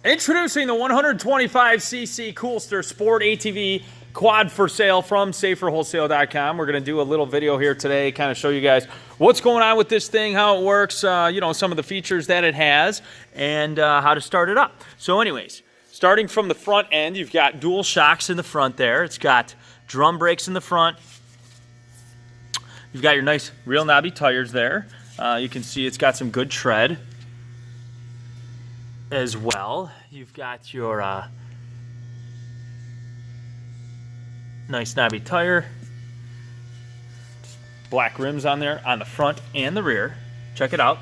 Introducing the 125cc Coolster Sport ATV quad for sale from saferwholesale.com. We're going to do a little video here today, kind of show you guys what's going on with this thing, how it works, you know, some of the features that it has, and how to start it up. So anyways, starting from the front end, you've got dual shocks in the front there. It's got drum brakes in the front. You've got your nice real knobby tires there. You can see it's got some good tread as well. You've got your nice knobby tire, black rims on there on the front and the rear. Check it out.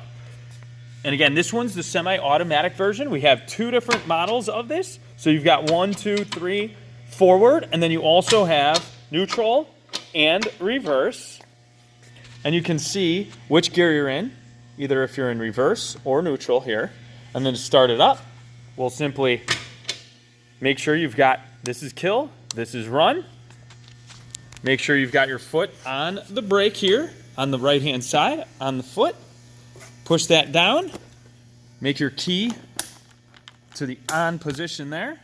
And again, this one's the semi-automatic version. We have two different models of this. So you've got 1, 2, 3 forward, and then you also have neutral and reverse. And you can see which gear you're in, either if you're in reverse or neutral here. And then to start it up, we'll simply make sure you've got, this is kill, this is run. Make sure you've got your foot on the brake here, on the right-hand side, on the foot. Push that down. Make your key to the on position there.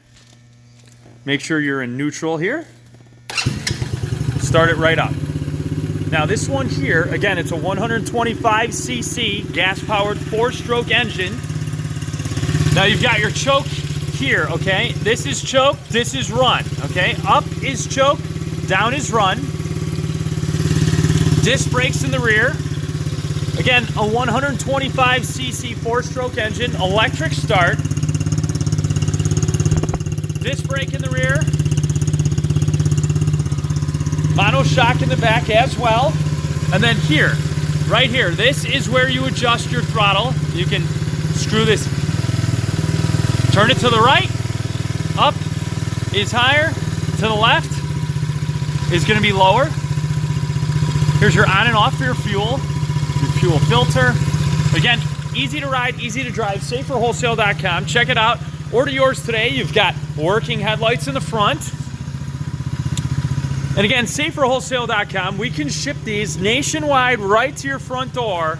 Make sure you're in neutral here. Start it right up. Now this one here, again, it's a 125cc gas-powered 4-stroke engine. Now you've got your choke here, okay? This is choke, this is run, okay? Up is choke, down is run. Disc brakes in the rear. Again, a 125cc 4-stroke engine, electric start. Disc brake in the rear. Mono shock in the back as well. And then here, right here, this is where you adjust your throttle. You can screw this, turn it to the right, up is higher, to the left is gonna be lower. Here's your on and off for your fuel filter. Again, easy to ride, easy to drive, saferwholesale.com. Check it out, order yours today. You've got working headlights in the front. And again, saferwholesale.com, we can ship these nationwide right to your front door.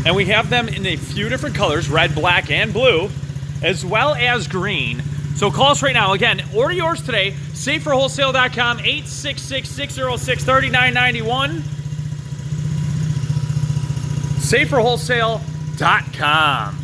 And we have them in a few different colors, red, black, and blue, as well as green. So call us right now. Again, order yours today, saferwholesale.com, 866-606-3991, saferwholesale.com.